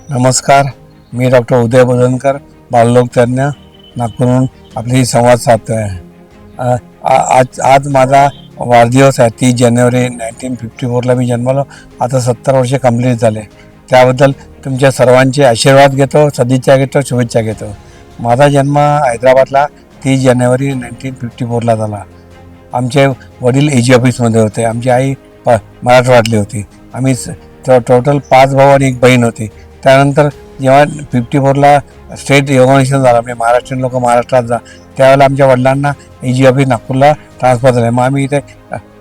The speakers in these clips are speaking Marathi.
नमस्कार, मी डॉक्टर उदय बोधनकर, बालरोगतज्ञ, नागपूरहून आपली संवाद साधतो आहे. आज माझा वाढदिवस आहे. 30 जानेवारी 1954ला मी जन्मलो. आता 70 वर्षे कंप्लीट झाले. त्याबद्दल तुमच्या सर्वांचे आशीर्वाद घेतो, सदिच्छा घेतो, शुभेच्छा घेतो. माझा जन्म हैदराबादला 30 जानेवारी 1954ला झाला. आमचे वडील एजी ऑफिसमध्ये होते. आमची आई मराठवाडली होती. आम्ही टोटल 5 भाऊ आणि 1 बहीण होती. त्यानंतर जेव्हा 54ला स्टेट रिऑर्गनायझेशन झालं, म्हणजे महाराष्ट्रीयन लोक महाराष्ट्रात जा, त्यावेळेला आमच्या वडिलांना एजी ऑफिस नागपूरला ट्रान्सफर झाले. मग आम्ही इथे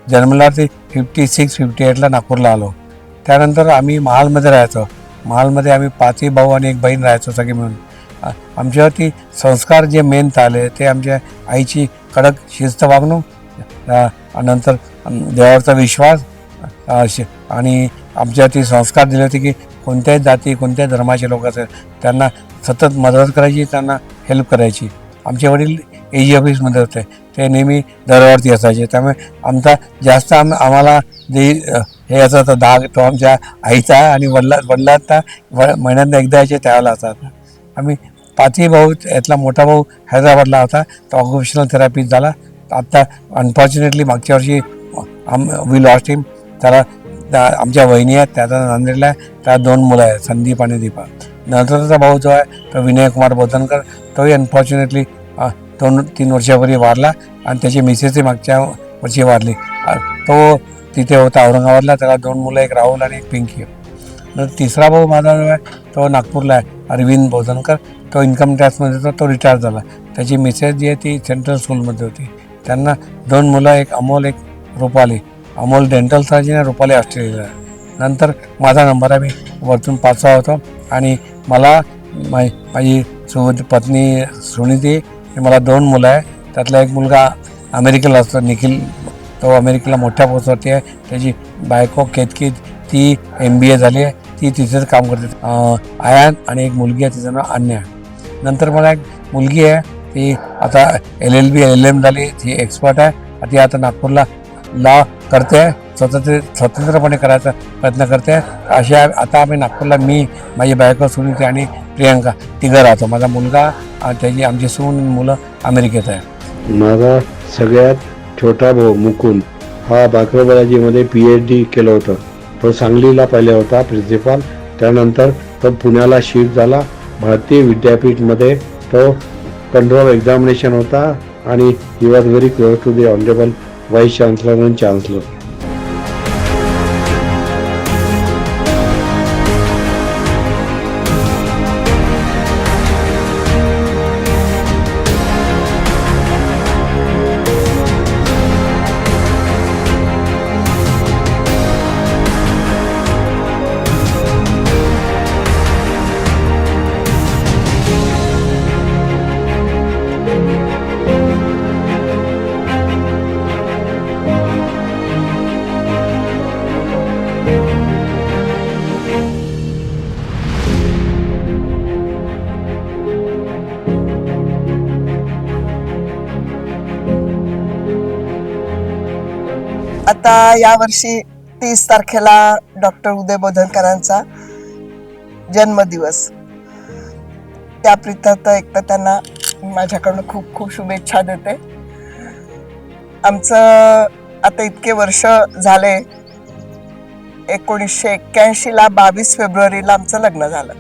जन्मला ते 56-58ला नागपूरला आलो. त्यानंतर आम्ही महालमध्ये राहायचो. महालमध्ये आम्ही 5 भाऊ आणि 1 बहीण राहायचो सगळे मिळून. आमच्यावरती संस्कार जे मेन आले ते आमच्या आईची कडक शिस्त वागणूक, नंतर देवावरचा विश्वास, आणि आमच्यावरती संस्कार दिले होते की कोणत्याही जाती कोणत्याही धर्माचे लोक असेल त्यांना सतत मदत करायची, त्यांना हेल्प करायची. आमचे वडील एजी ऑफिसमध्ये होते. ते नेहमी दरावरती असायचे. त्यामुळे आमचा जास्त आम्हाला जे हे असायचं डाग तो आमच्या आईचा आणि वडिलांचा महिन्यांदा एकदा यायचे त्यावेळेला असायचा. आम्ही 5 भाऊ, यातला मोठा भाऊ हैदराबादला होता. तो ऑक्युपेशनल थेरपिस्ट झाला. आत्ता अनफॉर्च्युनेटली मागच्या वर्षी वी लॉस्ट हिम. त्याला आमच्या वहिनी आहेत, त्याचा नांदेडला आहे. त्याला 2 मुलं आहेत, संदीप आणि दीपा. नंतरचा भाऊ जो आहे तो विनय कुमार बोधनकर, तोही अनफॉर्च्युनेटली 2-3 वर्षापूर्वी वारला आणि त्याची मिसेसही मागच्या वर्षी वारली. तो तिथे होता औरंगाबादला. त्याला 2 मुलं, 1 राहुल आणि 1 पिंकी. नंतर तिसरा भाऊ माझा जो आहे तो नागपूरला आहे, अरविंद बोधनकर. तो इन्कम टॅक्समध्ये होता. तो रिटायर झाला. त्याची मिसेस जी आहे ती सेंट्रल स्कूलमध्ये होती. त्यांना 2 मुलं, 1 अमोल, 1 रुपाली. अमोल डेंटल सर्जन आहे, रुपाली ऑस्ट्रेलियाला आहे. नंतर माझा नंबर आहे. मी वरतून 5वा होतो आणि मला माझी पत्नी सुनीती, मला 2 मुलं आहे. त्यातला 1 मुलगा अमेरिकेला असतो, निखिल. तो अमेरिकेला मोठ्या पोस्टवरती आहे. त्याची बायको केतकी, ती MBA झाली आहे. ती तिथेच काम करते. आयान आणि 1 मुलगी आहे, तिचं नाव अन्या. नंतर मला 1 मुलगी आहे, ती आता LLB LLM झाली. ती एक्सपर्ट आहे. ती आता नागपूरला लॉ करते. स्वतंत्रपणे करायचा प्रयत्न करते. अशा आता आम्ही नागपूरला, मी, माझी बायको सुनीती आणि प्रियंका तिघं राहतो. माझा मुलगा, त्याची आमची सून, मुलं अमेरिकेत आहे. माझा सगळ्यात छोटा भाऊ मुकुंद हा मायक्रोबायोलॉजीमध्ये PhD केलं होतं. तो सांगलीला पहिले होता प्रिन्सिपाल. त्यानंतर तो पुण्याला शिफ्ट झाला. भारतीय विद्यापीठमध्ये तो कंट्रोल एक्झामिनेशन होता आणि he was very close to the honourable vice chancellor आणि चान्सलर. आता यावर्षी 30 तारखेला डॉक्टर उदय बोधनकरांचा जन्मदिवस. त्याप्रित्यर्थ एक तर त्यांना माझ्याकडून खूप खूप शुभेच्छा देते. आमचं आता इतके वर्ष झाले. 1981ला 22 फेब्रुवारीला आमचं लग्न झालं.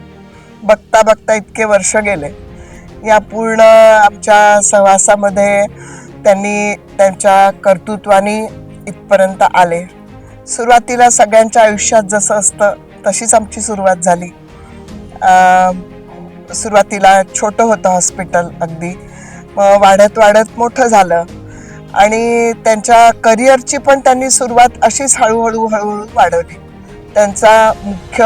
बघता बघता इतके वर्ष गेले. या पूर्ण आमच्या सहवासामध्ये त्यांनी त्यांच्या कर्तृत्वाने इथपर्यंत आले. सुरुवातीला सगळ्यांच्या आयुष्यात जसं असतं तशीच आमची सुरुवात झाली. सुरुवातीला छोटं होतं हॉस्पिटल अगदी. मग वाढत वाढत मोठं झालं आणि त्यांच्या करिअरची पण त्यांनी सुरुवात अशीच हळूहळू वाढवली. त्यांचा मुख्य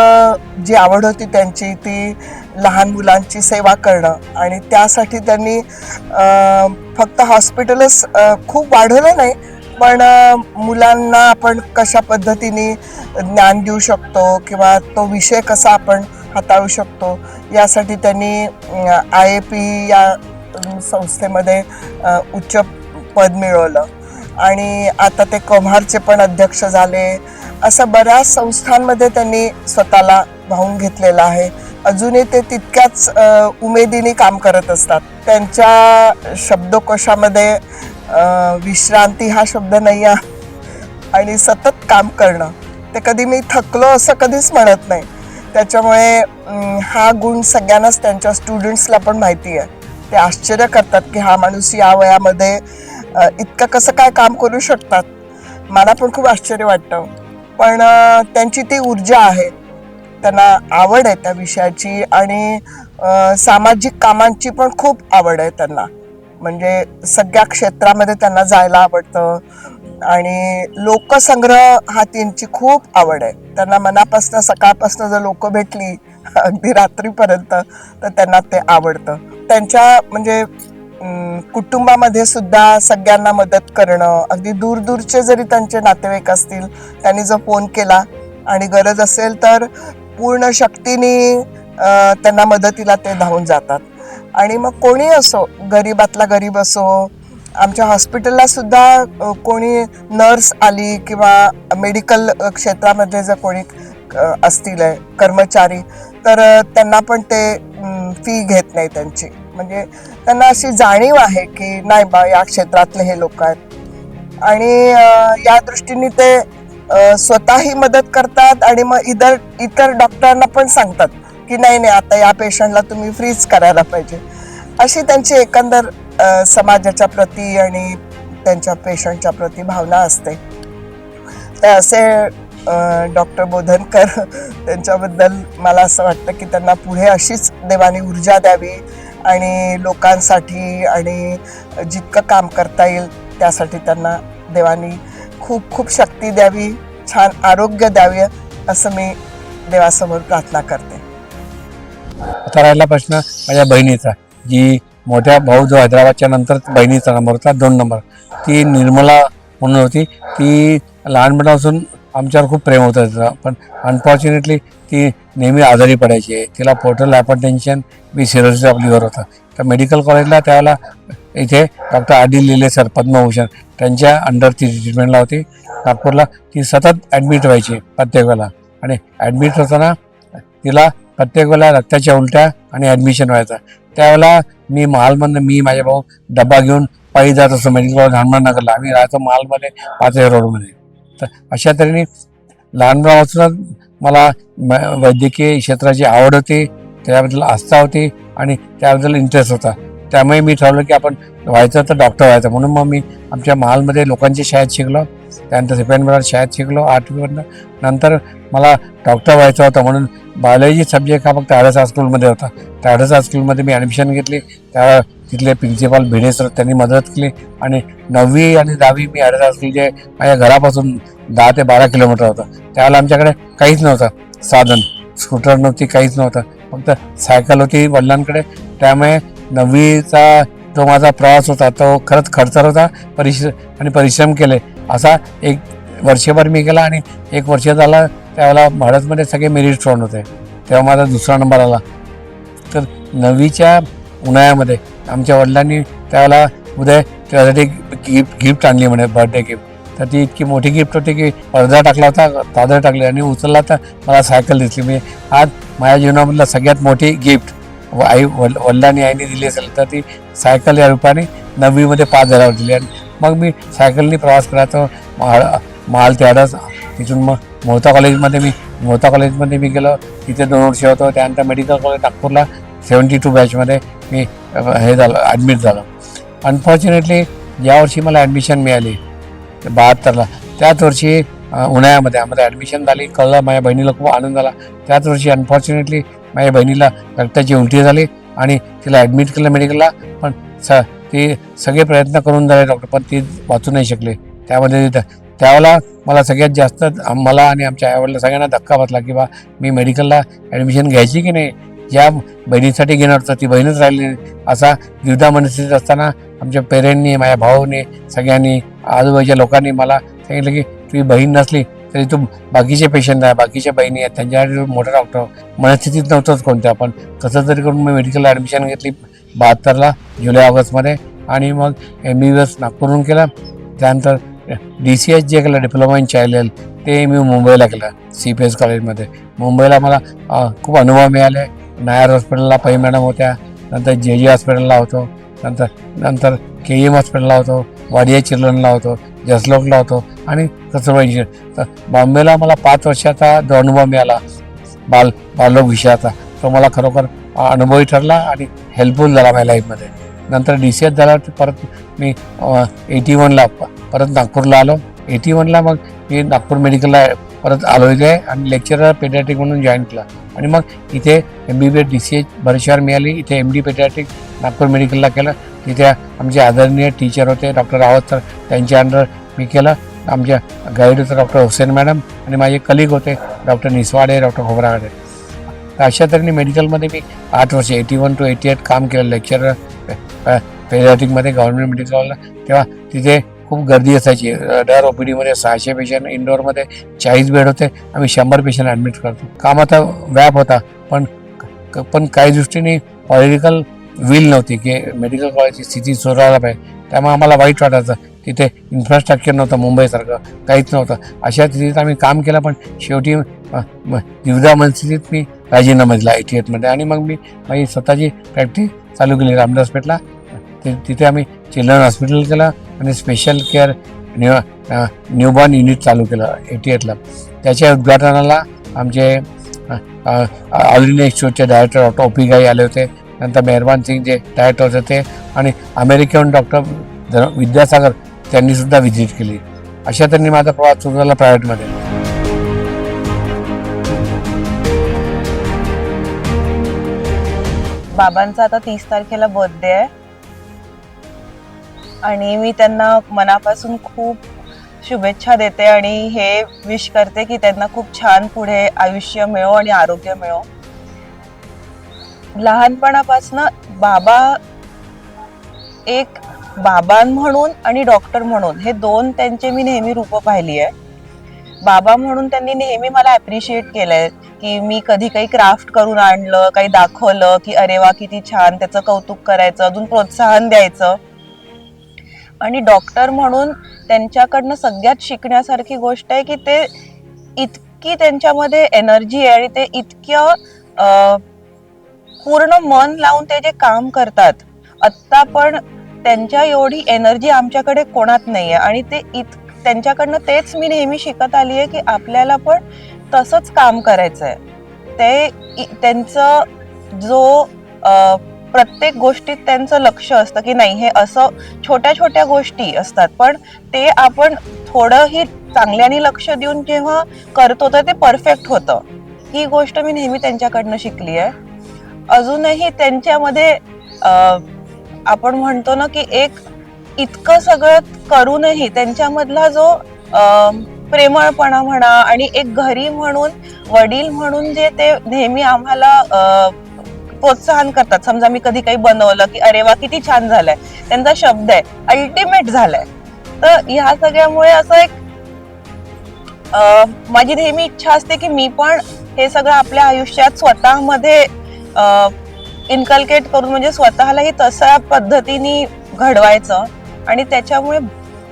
जी आवड होती त्यांची ती लहान मुलांची सेवा करणं आणि त्यासाठी त्यांनी फक्त हॉस्पिटलच खूप वाढवलं नाही, पण मुलांना आपण कशा पद्धतीने ज्ञान देऊ शकतो किंवा तो विषय कसा आपण हाताळू शकतो यासाठी त्यांनी IAP या संस्थेमध्ये उच्च पद मिळवलं आणि आता ते कव्हारचे पण अध्यक्ष झाले. असं बऱ्याच संस्थांमध्ये त्यांनी स्वतःला वाहून घेतलेलं आहे. अजूनही ते तितक्याच उमेदीने काम करत असतात. त्यांच्या शब्दकोशामध्ये विश्रांती हा शब्द नाही आहे आणि सतत काम करणं, ते कधी मी थकलो असं कधीच म्हणत नाही. त्याच्यामुळे हा गुण सगळ्यांनाच त्यांच्या स्टुडंट्सला पण माहिती आहे. ते आश्चर्य करतात की हा माणूस या वयामध्ये इतकं कसं काय काम करू शकतात. मला पण खूप आश्चर्य वाटतं. पण त्यांची ती ऊर्जा आहे, त्यांना आवड आहे त्या विषयाची आणि सामाजिक कामांची पण खूप आवड आहे त्यांना. म्हणजे सगळ्या क्षेत्रामध्ये त्यांना जायला आवडतं आणि लोकसंग्रह हा त्यांची खूप आवड आहे. त्यांना मनापासून सकाळपासून जर लोक भेटली अगदी रात्रीपर्यंत तर त्यांना ते आवडतं. त्यांच्या म्हणजे कुटुंबामध्ये सुद्धा सगळ्यांना मदत करणं, अगदी दूरदूरचे जरी त्यांचे नातेवाईक असतील, त्यांनी जर फोन केला आणि गरज असेल तर पूर्ण शक्तीने त्यांना मदतीला ते धावून जातात. आणि मग कोणी असो, गरीबातला गरीब असो, आमच्या हॉस्पिटलला सुद्धा कोणी नर्स आली किंवा मेडिकल क्षेत्रामध्ये जर कोणी असतील कर्मचारी तर त्यांना पण ते फी घेत नाही त्यांची. म्हणजे त्यांना अशी जाणीव आहे की नाही बा या क्षेत्रातले हे लोक आहेत आणि या दृष्टीने ते स्वतःही मदत करतात आणि मग इतर डॉक्टरांना पण सांगतात की नाही नाही आता या पेशंटला तुम्ही फ्रीज करायला पाहिजे. अशी त्यांची एकंदर समाजाच्या प्रती आणि त्यांच्या पेशंटच्या प्रती भावना असते. तर असे डॉक्टर बोधनकर, त्यांच्याबद्दल मला असं वाटतं की त्यांना पुढे अशीच देवाने ऊर्जा द्यावी आणि लोकांसाठी आणि जितकं काम करता येईल त्यासाठी त्यांना देवानी खूप खूप शक्ती द्यावी, छान आरोग्य द्यावे असं मी देवासमोर प्रार्थना करते. आता राहिला प्रश्न माझ्या बहिणीचा, जी मोठ्या भाऊ जो हैदराबादच्या नंतर बहिणीचा नंबर होता 2 नंबर, ती निर्मला म्हणून होती. ती लहानपणापासून आमच्यावर खूप प्रेम होतं तिचं, पण अनफॉर्च्युनेटली ती नेहमी आजारी पडायची. तिला पोर्टल हायपरटेन्शन बी सिरोसिस ऑफ लिव्हर होता. तर मेडिकल कॉलेजला त्यावेळेला इथे doctor R D Lile sir Padma Bhushan त्यांच्या अंडर ती ट्रीटमेंटला होती नागपूरला. ती सतत ॲडमिट व्हायची प्रत्येक वेळेला आणि ॲडमिट होताना तिला प्रत्येक वेळेला रक्ताच्या उलट्या आणि ॲडमिशन व्हायचा. त्यावेळेला मी महालमधनं मी माझे भाऊ डब्बा घेऊन पायी जात असतो मेडिकल कॉलेज हनुमाननगरला. आम्ही राहतो महालमध्ये 5 रोडमध्ये. तर अशा तऱ्हेने लहानपणापासूनच मला वैद्यकीय क्षेत्राची आवड होती, त्याबद्दल आस्था होती आणि त्याबद्दल इंटरेस्ट होता. त्यामुळे मी ठरवलं की आपण व्हायचं तर डॉक्टर व्हायचं. म्हणून मग मी आमच्या महालमध्ये लोकांच्या शाळेत शिकलो, त्यानंतर सेकंड शाळेत शिकलो 8वीपर्यंत. नंतर मला डॉक्टर व्हायचं होतं म्हणून बायोलॉजी सब्जेक्ट हा फक्त हडस हायस्कूलमध्ये होता. त्या हडस हायस्कूलमध्ये मी ॲडमिशन घेतली. त्या तिथले प्रिन्सिपाल भिडे सर त्यांनी मदत केली आणि 9वी आणि 10वी मी हडस हायस्कूल जे माझ्या घरापासून 10 ते 12 किलोमीटर होतं. त्यावेळेला आमच्याकडे काहीच नव्हतं साधन, स्कूटर नव्हती, काहीच नव्हतं, फक्त सायकल होती वडिलांकडे. त्यामुळे 9वीचा जो माझा प्रवास होता तो खरंच खडतर होता. परिश्रम केले असा एक वर्षभर मी केला आणि 1 वर्ष झाला त्यावेळेला भारतमध्ये सगळे मेरिट स्टुडंट होते. तेव्हा माझा 2रा नंबर आला. तर 9वीच्या उन्हाळ्यामध्ये आमच्या वडिलांनी त्यावेळेला उदय त्यासाठी गिफ्ट आणली म्हणे, बर्थडे गिफ्ट. तर ती इतकी मोठी गिफ्ट होती की पडदा टाकला होता, तादर टाकले आणि उचलला तर मला सायकल दिसली. म्हणजे आज माझ्या जीवनामधलं सगळ्यात मोठी गिफ्ट वडिलांनी आईने दिली असेल तर ती सायकल या रूपाने 9वीमध्ये पास झाल्यावर दिली. आणि मग मी सायकलनी प्रवास करायचो महाल ते हडस. तिथून मग मोहता कॉलेजमध्ये मी गेलो, तिथे 2 वर्ष होतो. त्यानंतर मेडिकल कॉलेज नागपूरला 72 बॅचमध्ये मी हे झालं, ॲडमिट झालो. अनफॉर्च्युनेटली ज्या वर्षी मला ॲडमिशन मिळाली 72ला, त्याच वर्षी उन्हाळ्यामध्ये आम्हाला ॲडमिशन झाली. कळलं, माझ्या बहिणीला खूप आनंद झाला. त्याच वर्षी अनफॉर्च्युनेटली माझ्या बहिणीला रक्ताची उलटी झाली आणि तिला ॲडमिट केलं मेडिकलला. पण ती सगळे प्रयत्न करून झाले डॉक्टर, पण ती वाचू नाही शकले. त्यामध्ये त्यावेळेला मला सगळ्यात जास्त मला आणि आमच्या आईवडिला सगळ्यांना धक्का बसला की बा मी मेडिकलला ॲडमिशन घ्यायची की नाही. ज्या बहिणीसाठी घेणार होतं ती बहीणच राहिली नाही. असा द्विधा मनस्थितीत असताना आमच्या पेरेंटनी, माझ्या भाऊने, सगळ्यांनी, आजूबाजूच्या लोकांनी मला सांगितलं की तुझी बहीण नसली तरी तू बाकीचे पेशंट आहे, बाकीच्या बहिणी आहेत, त्यांच्यासाठी मोठा डॉक्टर. मनस्थितीत नव्हतंच कोणत्या, पण कसं तरी करून मी मेडिकलला ॲडमिशन घेतली 72ला जुलै-ऑगस्टमध्ये. आणि मग MBBS नागपूरहून केलं. त्यानंतर DCH जे केलं, डिप्लोमा इन चाइल्ड हेल्थ, ते मी मुंबईला केलं CPS कॉलेजमध्ये. मुंबईला मला खूप अनुभव मिळाले. नायर हॉस्पिटलला पै मॅडम होत्या, नंतर जे हॉस्पिटलला होतो, नंतर KM हॉस्पिटलला होतो, वाडिया चिल्ड्रनला होतो, जसलोकला होतो आणि कस्तुरबा इंजिनियर. तर बॉम्बेला मला 5 वर्षाचा जो अनुभव मिळाला बालरोग विषयाचा, तो मला खरोखर अनुभवी ठरला आणि हेल्पफुल झाला माझ्या लाईफमध्ये. नंतर DCS झाल्यावरती परत मी 81ला परत नागपूरला आलो. 81ला मग मी नागपूर मेडिकलला परत आलो इथे आणि लेक्चरर पेडियाट्रिक म्हणून जॉईन केला. आणि मग इथे MBBS DCS बरेचशावर मिळाली. इथे MD पेडियाट्रिक नागपूर मेडिकलला केलं. तिथे आमचे आदरणीय टीचर होते डॉक्टर रावत सर, त्यांच्या अंडर मी केलं. आमच्या गाईड होते डॉक्टर हुसेन मॅडम आणि माझे कलिग होते डॉक्टर निसवाडे, डॉक्टर खोबरागडे. तर अशा तऱ्हेने मेडिकलमध्ये मी 8 वर्ष 81 to 88 काम केलं लेक्चरर पेडियाट्रिकमध्ये गव्हर्नमेंट मेडिकलला. तेव्हा तिथे खूप गर्दी असायची. दर OPDमध्ये 600 पेशंट, इंडोरमध्ये 40 बेड होते. आम्ही 100 पेशंट ॲडमिट करतो. कामाचा व्याप होता, पण काही दृष्टीने पॉलिटिकल विल नव्हती की मेडिकल कॉलेजची स्थिती सुधारायला पाहिजे. त्यामुळे आम्हाला वाईट वाटायचं. तिथे इन्फ्रास्ट्रक्चर नव्हतं, मुंबईसारखं काहीच नव्हतं. अशा स्थितीत आम्ही काम केलं, पण शेवटी दिवदा मनस्थितीत मी राजीनामा दिला 88मध्ये. आणि मग मी माझी स्वतःची प्रॅक्टिस चालू केली रामदास पेठला. तिथे आम्ही चिल्ड्रन हॉस्पिटल केलं आणि स्पेशल केअर न्यूबॉर्न युनिट चालू केलं 88ला. त्याच्या उद्घाटनाला आमचे ऑल इंडिया इन्स्टिट्यूटचे डायरेक्टर डॉक्टर OP गाई आले होते. नंतर मेहरबान सिंग जे डायरेक्टर होते ते, आणि अमेरिकेहून डॉक्टर विद्यासागर त्यांनीसुद्धा व्हिजिट केली. अशा तऱ्हेने माझा प्रवास सुरू झाला प्रायव्हेटमध्ये. बाबांचा आता 30 तारखेला बर्थडे आहे आणि मी त्यांना मनापासून खूप शुभेच्छा देते आणि हे विश करते की त्यांना खूप छान पुढे आयुष्य मिळो आणि आरोग्य मिळो. लहानपणापासून बाबा एक बाबा म्हणून आणि डॉक्टर म्हणून हे दोन त्यांचे मी नेहमी रूप पाहिली आहे. बाबा म्हणून त्यांनी नेहमी मला ॲप्रिशिएट केलंय की मी कधी काही क्राफ्ट करून आणलं, काही दाखवलं की अरे वा किती छान, त्याचं कौतुक करायचं, अजून प्रोत्साहन द्यायचं. आणि डॉक्टर म्हणून त्यांच्याकडनं सगळ्यात शिकण्यासारखी गोष्ट आहे की ते इतकी त्यांच्यामध्ये एनर्जी आहे आणि ते इतकं पूर्ण मन लावून ते जे काम करतात. आत्ता पण त्यांच्या एवढी एनर्जी आमच्याकडे कोणात नाही आहे आणि ते त्यांच्याकडनं तेच मी नेहमी शिकत आली आहे की आपल्याला पण तसंच काम करायचं आहे. ते त्यांचं जो प्रत्येक गोष्टीत त्यांचं लक्ष असतं की नाही हे असं छोट्या छोट्या गोष्टी असतात, पण ते आपण थोडंही चांगल्याने लक्ष देऊन जेव्हा करतो तर ते परफेक्ट होतं. ही गोष्ट मी नेहमी त्यांच्याकडनं शिकली आहे. अजूनही त्यांच्यामध्ये आपण म्हणतो ना की एक इतकं सगळं करूनही त्यांच्यामधला जो प्रेमळपणा म्हणा आणि एक घरी म्हणून वडील म्हणून जे ते नेहमी आम्हाला प्रोत्साहन करतात. समजा मी कधी काही बनवलं की अरे वा किती छान झालंय, त्यांचा शब्द आहे अल्टिमेट झालाय. तर ह्या सगळ्यामुळे असं एक माझी नेहमी इच्छा असते की मी पण हे सगळं आपल्या आयुष्यात स्वतःमध्ये इन्कल्केट करून म्हणजे स्वतःलाही तशा पद्धतीने घडवायचं. आणि त्याच्यामुळे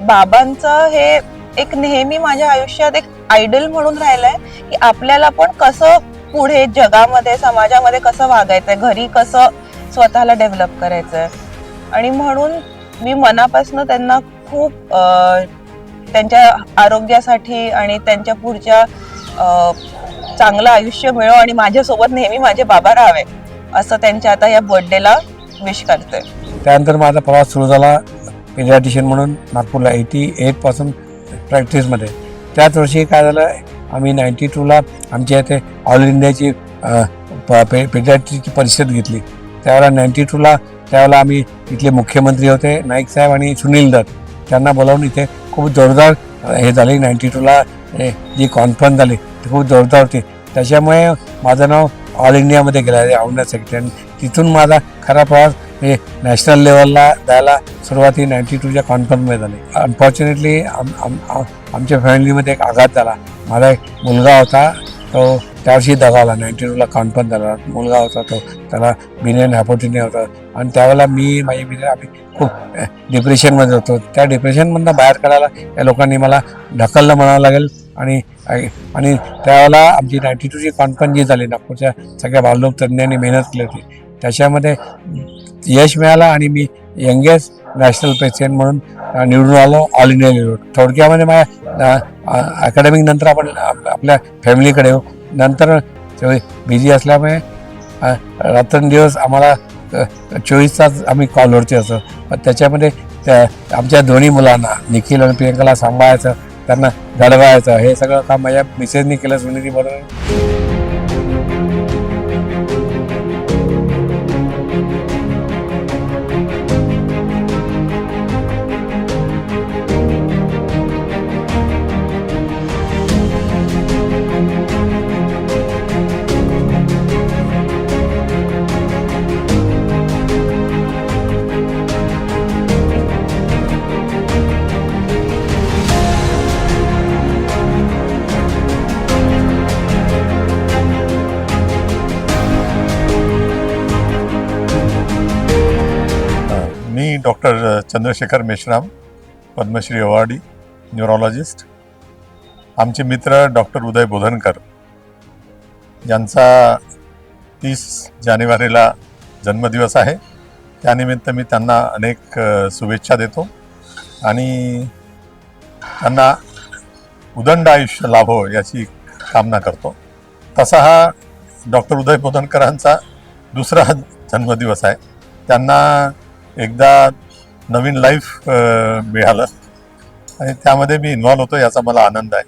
बाबांचं हे एक नेहमी माझ्या आयुष्यात एक आयडल म्हणून राहिलंय की आपल्याला पण कसं पुढे जगामध्ये समाजामध्ये कसं वागायचंय, घरी कसं स्वतःला डेव्हलप करायचंय. आणि म्हणून मी मनापासून त्यांना खूप त्यांच्या आरोग्यासाठी आणि त्यांच्या पुढच्या चांगलं आयुष्य मिळो आणि माझ्यासोबत नेहमी माझे बाबा राहावे असं त्यांच्या आता या बर्थडेला विश करते. त्यानंतर माझा प्रवास सुरू झाला पेडियाट्रिशियन म्हणून नागपूरला 88 पासून प्रॅक्टिसमध्ये. त्याच वर्षी काय झालं, आम्ही 92ला आमच्या इथे ऑल इंडियाची पेडियाट्रिकची परिषद घेतली. त्यावेळेला 92ला त्यावेळेला आम्ही इथले मुख्यमंत्री होते नाईक साहेब आणि सुनील दत्त, त्यांना बोलावून इथे खूप जोरदार हे झाली. 92ला जी कॉन्फरन्स झाली ती खूप जोरदार होती. त्याच्यामुळे माझं नाव ऑल इंडियामध्ये गेलं आवडण्यासाठी आणि तिथून माझा खरा प्रवास म्हणजे नॅशनल लेवलला जायला सुरुवाती 92च्या कॉन्फरन्समध्ये झाली. अनफॉर्च्युनेटली आमच्या फॅमिलीमध्ये एक आघात झाला. माझा एक मुलगा होता, तो त्यावर्षी दगावला. 92ला कॉन्फरन्स झाला. मुलगा होता तो, त्याला बिनेन हॅपोटिनिया होता आणि त्यावेळेला माझी मित्र आम्ही खूप डिप्रेशनमध्ये होतो. त्या डिप्रेशनमधनं बाहेर काढायला या लोकांनी मला ढकललं म्हणावं लागेल आणि आणि त्यावेळेला आमची 92ची कॉन्फरन्स जी झाली नागपूरच्या सगळ्या बालरोग तज्ज्ञांनी मेहनत केली होती, त्याच्यामध्ये यश मिळालं आणि मी यंगेस्ट नॅशनल पेशंट म्हणून निवडून आलो ऑल इंडिया लेवल. थोडक्यामध्ये माझ्या अकॅडमिक नंतर आपण आपल्या फॅमिलीकडे येऊ. नंतर बिझी असल्यामुळे रात्रंदिवस आम्हाला 24 तास आम्ही कॉलवरती असतो. पण त्याच्यामध्ये आमच्या दोन्ही मुलांना निखिल आणि प्रियंकाला सांभाळायचं, त्यांना घडवायचं, हे सगळं काम माझ्या मिसेसनी केलं सुनीती बरोबर. मी doctor Chandrashekhar Meshram, Padmashri awardee neurologist. आमचे मित्र डॉक्टर उदय बोधनकर यांचा 30 जानेवारीला जन्मदिवस आहे. त्यानिमित्त मी त्यांना अनेक शुभेच्छा देतो आणि त्यांना उदंड आयुष्य लाभो याची कामना करतो. तसा हा डॉक्टर उदय बोधनकरांचा दुसरा जन्मदिवस आहे. त्यांना एकदा नवीन लाईफ मिळालं आणि त्यामध्ये मी इन्व्हॉल्व होतो, याचा मला आनंद आहे.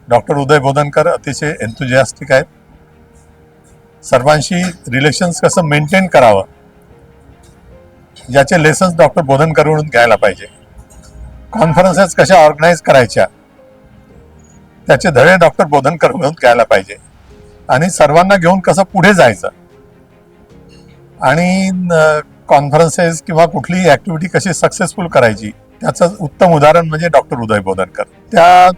डॉक्टर उदय बोधनकर अतिशय एन्थुजियास्टिक आहेत. सर्वांशी रिलेशन्स कसं मेंटेन करावं याचे लेसन्स डॉक्टर बोधनकरकडून घ्यायला पाहिजे. कॉन्फरन्सेस कशा ऑर्गनाईज करायच्या त्याचे धडे डॉक्टर बोधनकरकडून घ्यायला पाहिजे आणि सर्वांना घेऊन कसं पुढे जायचं आणि कॉन्फरन्सेस किंवा कुठलीही ॲक्टिव्हिटी कशी सक्सेसफुल करायची त्याचं उत्तम उदाहरण म्हणजे डॉक्टर उदय बोधनकर. त्या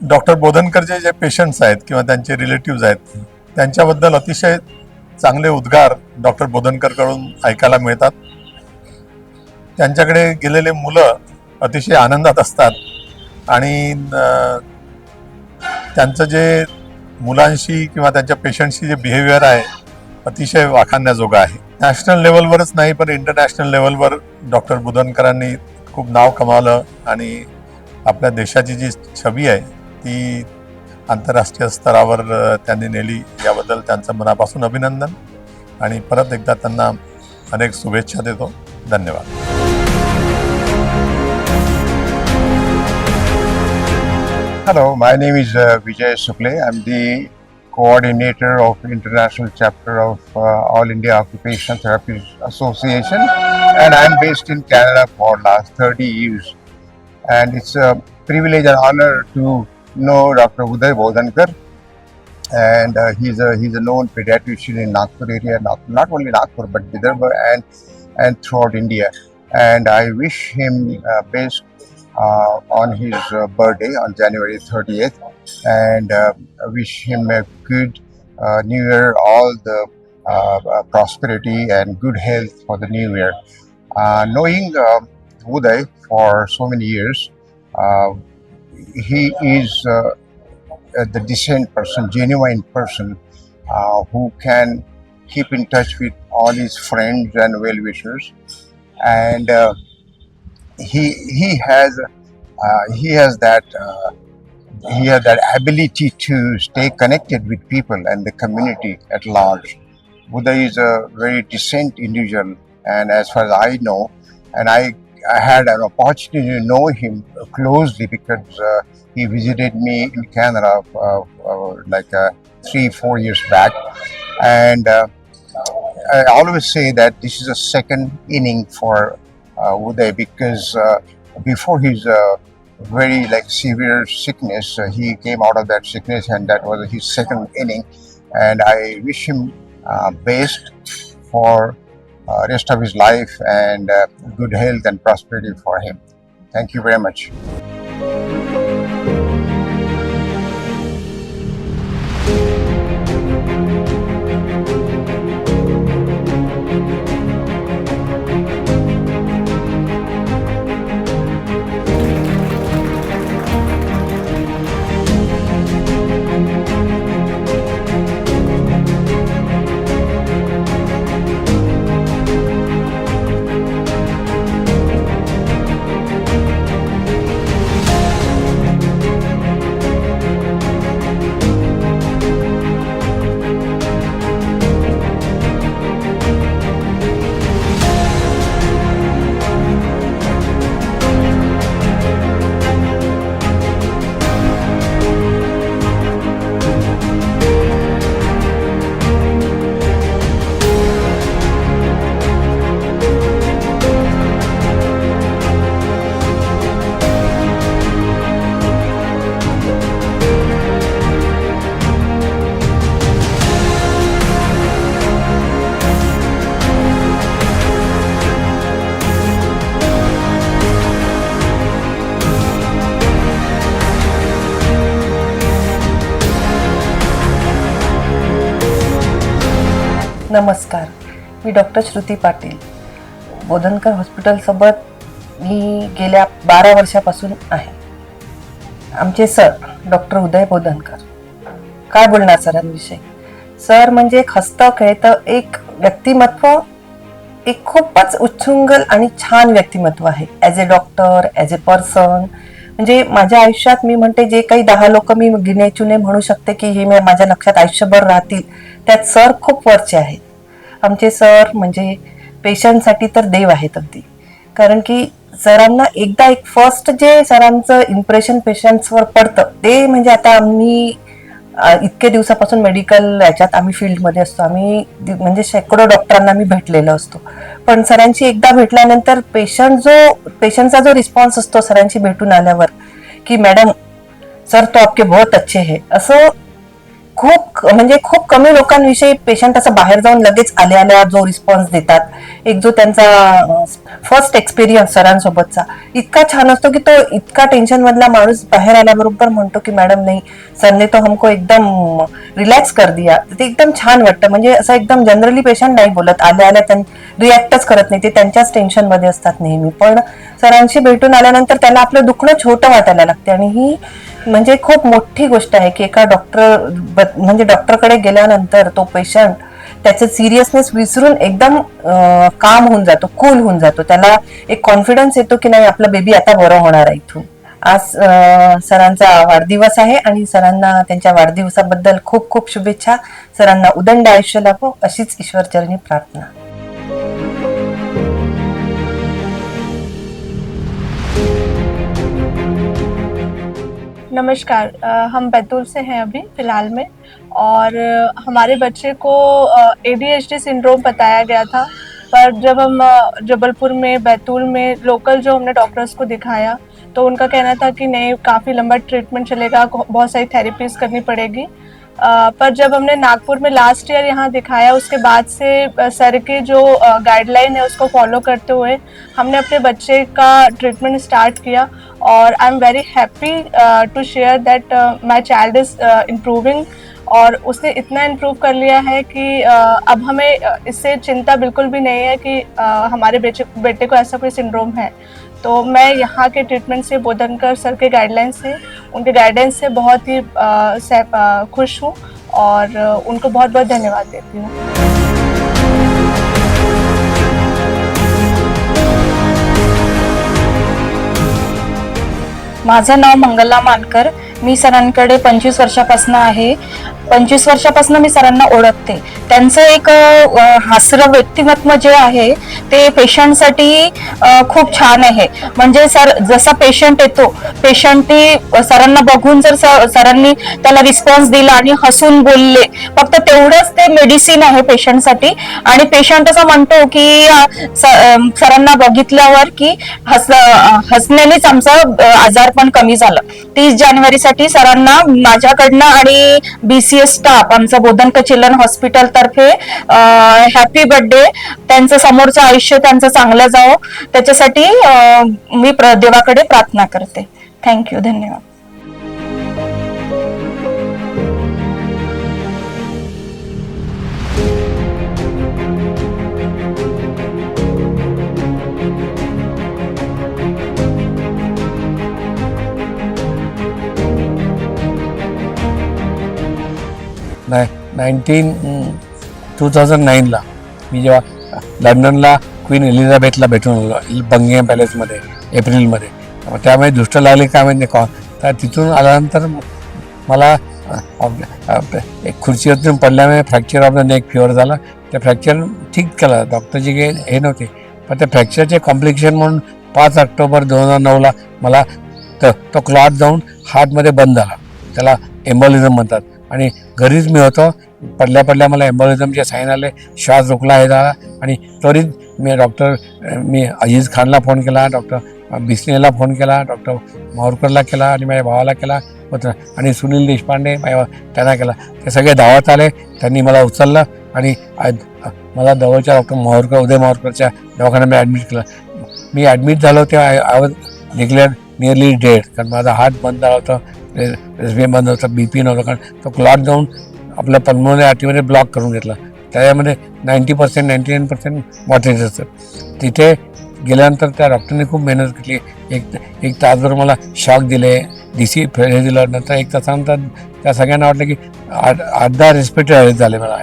डॉक्टर बोधनकरचे जे पेशंट्स आहेत किंवा त्यांचे रिलेटिव्ज आहेत त्यांच्याबद्दल अतिशय चांगले उद्गार डॉक्टर बोधनकरकडून ऐकायला मिळतात. त्यांच्याकडे गेलेले मुलं अतिशय आनंदात असतात आणि त्यांचं जे मुलांशी किंवा त्यांच्या पेशंटशी जे बिहेवियर आहे अतिशय वाखाणण्याजोगं आहे. नॅशनल लेवलवरच नाही पण इंटरनॅशनल लेवलवर डॉक्टर बोधनकरांनी खूप नाव कमावलं आणि आपल्या देशाची जी छबी आहे ती आंतरराष्ट्रीय स्तरावर त्यांनी नेली. याबद्दल त्यांचं मनापासून अभिनंदन आणि परत एकदा त्यांना अनेक शुभेच्छा देतो. धन्यवाद. Hello, my name is Vijay Sukle. I'm the coordinator of international chapter of All India Occupational Therapy Association, and I'm based in Canada for last 30 years. And it's a privilege and honor to know Dr. Uday Bodhankar, and he's a known pediatrician in Nagpur area, not only Nagpur but Vidarbha and throughout India. And I wish him best on his birthday on January 30th, and wish him a good new year, all the prosperity and good health for the new year. Knowing Uday for so many years, he is the decent person, genuine person who can keep in touch with all his friends and well-wishers, and he has that ability to stay connected with people and the community at large. Uday is a very decent individual, and as far as I know, and I had an opportunity to know him closely because he visited me in Canada like 3-4 years back, and I always say that this is a second inning for Uday, because before his very severe sickness, he came out of that sickness, and that was his second inning. And I wish him best for rest of his life and good health and prosperity for him. Thank you very much. नमस्कार, मी डॉक्टर श्रुती पाटील. बोधनकर हॉस्पिटलसोबत मी गेल्या 12 वर्षापासून आहे. आमचे सर डॉक्टर उदय बोधनकर. काय बोलणार सरांविषयी? सर म्हणजे एक हस्तखेळतं एक व्यक्तिमत्व, एक खूपच उच्छृंखल आणि छान व्यक्तिमत्व आहे. As a doctor, as a person, म्हणजे माझ्या आयुष्यात मी म्हणते जे काही 10 लोक मी गिने चुने म्हणू शकते की हे माझ्या लक्षात आयुष्यभर राहतील, त्यात सर खूप वरचे आहेत. आमचे सर म्हणजे पेशंटसाठी तर देव आहेत अगदी. कारण की सरांना एकदा एक फर्स्ट जे सरांचं इम्प्रेशन पेशंट्सवर पडतं ते म्हणजे आता आम्ही इतके दिवसापासून मेडिकल याच्यात आम्ही फील्डमध्ये असतो, आम्ही म्हणजे शेकडो डॉक्टरांना आम्ही भेटलेलो असतो. पण सरांची एकदा भेटल्यानंतर पेशंटचा जो रिस्पॉन्स असतो सरांशी भेटून आल्यावर की मॅडम सर तो आपके बहुत अच्छे है, असं खूप कमी लोकांविषयी पेशंट असं बाहेर जाऊन लगेच आल्या जो रिस्पॉन्स देतात. एक जो त्यांचा फर्स्ट एक्सपिरियन्स सरांसोबतचा इतका छान असतो की तो इतका टेन्शन मधला माणूस बाहेर आल्याबरोबर म्हणतो की मॅडम नाही सरने तो हमको एकदम रिलॅक्स कर दिया. ते एकदम छान वाटतं. म्हणजे असं एकदम जनरली पेशंट नाही बोलत, आल्या रिॲक्टच करत नाही, ते त्यांच्याच टेन्शन मध्ये असतात नेहमी. पण सरांशी भेटून आल्यानंतर त्याला आपलं दुखणं छोटं वाटायला लागते. आणि ही म्हणजे खूप मोठी गोष्ट आहे की एका डॉक्टरकडे गेल्यानंतर तो पेशंट त्याचं सिरियसनेस विसरून एकदम काम होऊन जातो, कूल होऊन जातो. त्याला एक कॉन्फिडन्स येतो की नाही आपला बेबी आता बरं होणार आहे इथून. आज सरांचा वाढदिवस आहे आणि सरांना त्यांच्या वाढदिवसाबद्दल खूप खूप शुभेच्छा. सरांना उदंड आयुष्य लाभो अशीच ईश्वरचरणी प्रार्थना. नमस्कार, हम बैतूल से हैं अभी फ़िलहाल में, और हमारे बच्चे को ADHD सिंड्रोम बताया गया था. पर जब हम जबलपुर में बैतूल में लोकल जो हमने डॉक्टर्स को दिखाया तो उनका कहना था कि नहीं काफ़ी लंबा ट्रीटमेंट चलेगा, बहुत सारी थेरेपीज़ करनी पड़ेगी. पर जब हमने नागपुर में लास्ट ईयर यहाँ दिखाया उसके बाद से सर के जो गाइडलाइन है उसको फॉलो करते हुए हमने अपने बच्चे का ट्रीटमेंट स्टार्ट किया. और I am very happy to share that my child is improving. और उसने इतना इम्प्रूव कर लिया है कि अब हमें इससे चिंता बिल्कुल भी नहीं है कि हमारे बेटे को ऐसा कोई सिंड्रोम है. तो मैं यहाँ के ट्रीटमेंट से, बोधनकर सर के गाइडलाइंस से, उनके गाइडेंस से बहुत ही खुश हूँ और उनको बहुत बहुत धन्यवाद देती हूँ. माझं नाव मंगला मानकर. मी सरांकडे 25 वर्षापासून आहे. 25 वर्षापासून मी सरांना ओळखते. त्यांचं एक हास्य व्यक्तिमत्व जे आहे ते पेशंटसाठी खूप छान आहे. म्हणजे सर जसा पेशंट येतो, पेशंटनी सरांना बघून जर सरांनी त्याला रिस्पॉन्स दिला आणि हसून बोलले, फक्त तेवढंच ते मेडिसिन आहे पेशंटसाठी. आणि पेशंट असं म्हणतो की सरांना बघितल्यावर की हसण्यानेच आमचं आजार पण कमी झालं. 30 जानेवारीसाठी सरांना माझ्याकडनं आणि BCS स्टाफ आमचं बोधनकर चिल्ड्रन हॉस्पिटल तर्फे हॅपी बर्थडे. त्यांचं समोरचं आयुष्य त्यांचं चांगलं जावं त्याच्यासाठी मी देवाकडे प्रार्थना करते. थँक्यू, धन्यवाद. नाही 2009ला मी जेव्हा लंडनला क्वीन एलिझाबेथला भेटून आलो बंगिंगहॅम पॅलेसमध्ये एप्रिलमध्ये. त्यामुळे दृष्ट लागले काय माहिती का, तर तिथून आल्यानंतर मला एक खुर्चीवरून पडल्यामुळे fracture of the neck fewer झाला. त्या फ्रॅक्चर ठीक केलं, डॉक्टरची काही हे नव्हते. पण त्या फ्रॅक्चरचे कॉम्प्लिकेशन म्हणून 5 ऑक्टोबर 2009ला मला तो क्लॉट जाऊन हार्टमध्ये बंद झाला. त्याला एम्बोलिझम म्हणतात. आणि घरीच मी होतो, पडल्या मला एम्बोलिझमचे साईन आले, श्वास रोखला हे झाला. आणि त्वरित मी अजीज खानला फोन केला, डॉक्टर बिस्नेला फोन केला, डॉक्टर माहूरकरला केला आणि माझ्या भावाला केला होता. आणि सुनील देशपांडे त्यांना केला. ते सगळे धावत आले, त्यांनी मला उचललं आणि मला जवळच्या डॉक्टर माहूरकर, उदय माहूरकरच्या दवाखान्यामध्ये ॲडमिट केलं. मी ॲडमिट झालो तेव्हा I was declared nearly dead. कारण माझा हार्ट बंद झाला होता, रेल्वे बंद होता, BP नव्हतं. कारण तो क्लॉट जाऊन आपल्या पल्मोनरी आर्टरीमध्ये ब्लॉक करून घेतला. त्याच्यामध्ये 90% 99% मॉर्टेलिटी असतं. तिथे गेल्यानंतर त्या डॉक्टरने खूप मेहनत केली. एक तासभर मला शॉक दिले, DC हे दिलं. नंतर 1 तासानंतर त्या सगळ्यांना वाटलं की 8-10 रेस्पिरेटरी झाले मला.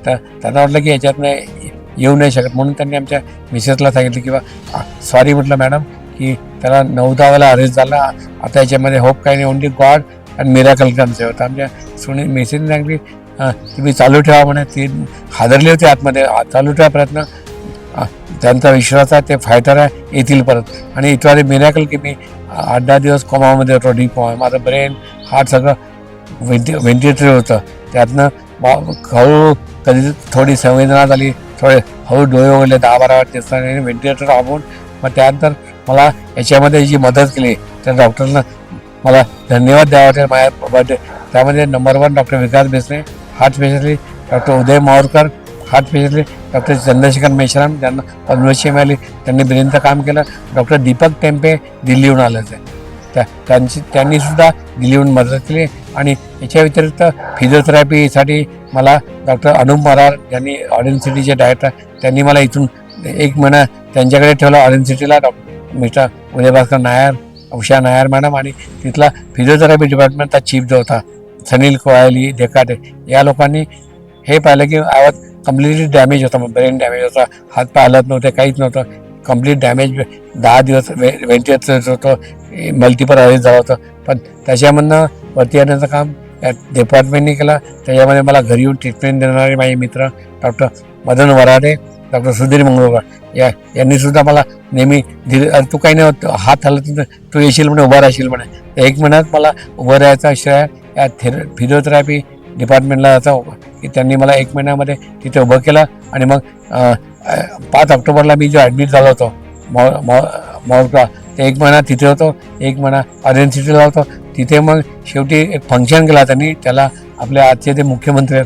तर त्यांना वाटलं की याच्यात नाही येऊ नाही शकत, म्हणून त्यांनी आमच्या मिसेसला सांगितलं की सॉरी म्हटलं मॅडम की त्याला 9-10 वेळा अरेस्ट झाला, आता याच्यामध्ये होप काही नाही, ओनली गॉड आणि मिराकल कन्से होतं. आमच्या मिसेसने सांगितली तुम्ही चालू ठेवा म्हणे. ती हादरली होती आतमध्ये. चालू ठेवा प्रयत्न, त्यांचा विश्वास आहे, ते फायटर आहे, येतील परत. आणि इट वॉज ए मिराकल की मी 8-10 दिवस कोमामध्ये होतो, डीप कोमा. माझं ब्रेन हार्ट सगळं व्हेंटिलेटर होतं. त्यातनं हळूहळू कधी थोडी संवेदना झाली, थोडे हळू डोळे वगैरे 10-12 दिवस व्हेंटिलेटर आवून. मग त्यानंतर मला याच्यामध्ये जी मदत केली त्या डॉक्टरना मला धन्यवाद द्यावा वाटेल. माझ्या बर्थडे त्यामध्ये number 1 doctor Vikas Besne, heart specialist doctor Uday Mavarkar, heart specialist doctor Chandrashekhar Meshram, ज्यांना पद्मश्री मिळाली, त्यांनी ब्रेनचं काम केलं. डॉक्टर दीपक टेम्पे दिल्लीहून आले होते, त्यांनी सुद्धा दिल्लीहून मदत केली. आणि याच्या व्यतिरिक्त फिजिओथेरपीसाठी मला डॉक्टर अनुप मरार, ज्यांनी ऑरेंज सिटीचे डायरेक्टर, त्यांनी मला इथून 1 महिना त्यांच्याकडे ठेवलं ऑरेंज सिटीला. मिस्टर उदयभास्कर नायर, उषा नायर मॅडम, आणि तिथला फिजिओथेरपी डिपार्टमेंटचा चीफ जो होता सनील कोयाली देकाटे, या लोकांनी हे पाहिलं की आवाज कम्प्लिटली डॅमेज होता, ब्रेन डॅमेज होता, हातपाय हलत नव्हते, काहीच नव्हतं, कम्प्लीट डॅमेज. 10 दिवस व्हेंटिलेटर होतं, मल्टिपल अरेस्ट झालं होतं. पण त्याच्यामधनं वरती येण्याचं काम या डिपार्टमेंटने केलं. त्याच्यामध्ये मला घरी येऊन ट्रीटमेंट देणारे माझे मित्र डॉक्टर मदन वराडे, डॉक्टर सुधीर मंगळूरकर यांनीसुद्धा मला नेहमी तू काही नाही, हात हलत तू येशील म्हणे, उभा राहशील म्हणे. 1 महिन्यात मला उभं राहायचा श्रेय या फिजिओथेरपी डिपार्टमेंटला जायचा की त्यांनी मला 1 महिन्यामध्ये तिथे उभं केलं. आणि मग 5 ऑक्टोबरला मी जो ॲडमिट झालो होतो माऊरला, ते 1 महिना तिथे होतो, 1 महिना ऑरेंज सिटीला होतो. तिथे मग शेवटी एक फंक्शन केला त्यांनी. त्याला आपले आजचे ते मुख्यमंत्री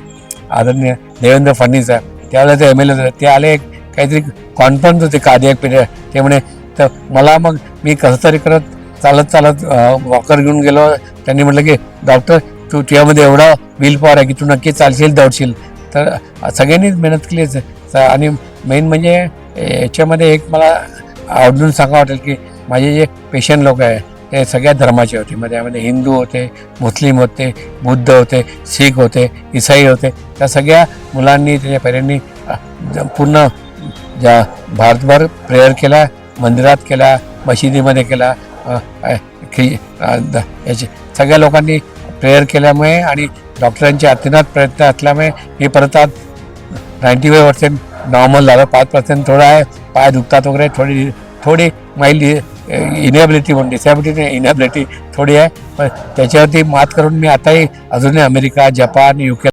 आदरणीय देवेंद्र फडणवीस आहे, त्यावेळेला ते MLA होते, ते आले. काहीतरी कॉन्फरन्स होते कार्डियक पिरियड, ते म्हणे. तर मला मग मी कसं तरी करत चालत वॉकर घेऊन गेलो. त्यांनी म्हटलं की डॉक्टर तू तुझ्यामध्ये एवढा विल पॉवर आहे की तू नक्की चालशील, दौडशील. तर सगळ्यांनीच मेहनत केलीच. आणि मेन म्हणजे याच्यामध्ये एक मला आवडून सांगा वाटेल की माझे जे पेशंट लोक आहे ते सगळ्या धर्माचे होते. त्यामध्ये हिंदू होते, मुस्लिम होते, बुद्ध होते, शीख होते, ईसाई होते. त्या सगळ्या मुलांनी, त्याच्या पेरेंटनी पूर्ण ज्या भारतभर प्रेयर केला, मंदिरात केला, मशिदीमध्ये केला. याचे सगळ्या लोकांनी प्रेयर केल्यामुळे आणि डॉक्टरांचे अतिनात प्रयत्न असल्यामुळे हे परत आज 95% नॉर्मल झालं. 5% थोडं आहे, पाय दुखतात वगैरे, थोडी माइल्ड इनॅबिलिटी म्हणून डिसॅबिलिटी इनॅबिलिटी थोडी आहे. पण त्याच्यावरती मात करून मी आताही अजूनही अमेरिका, जपान, UK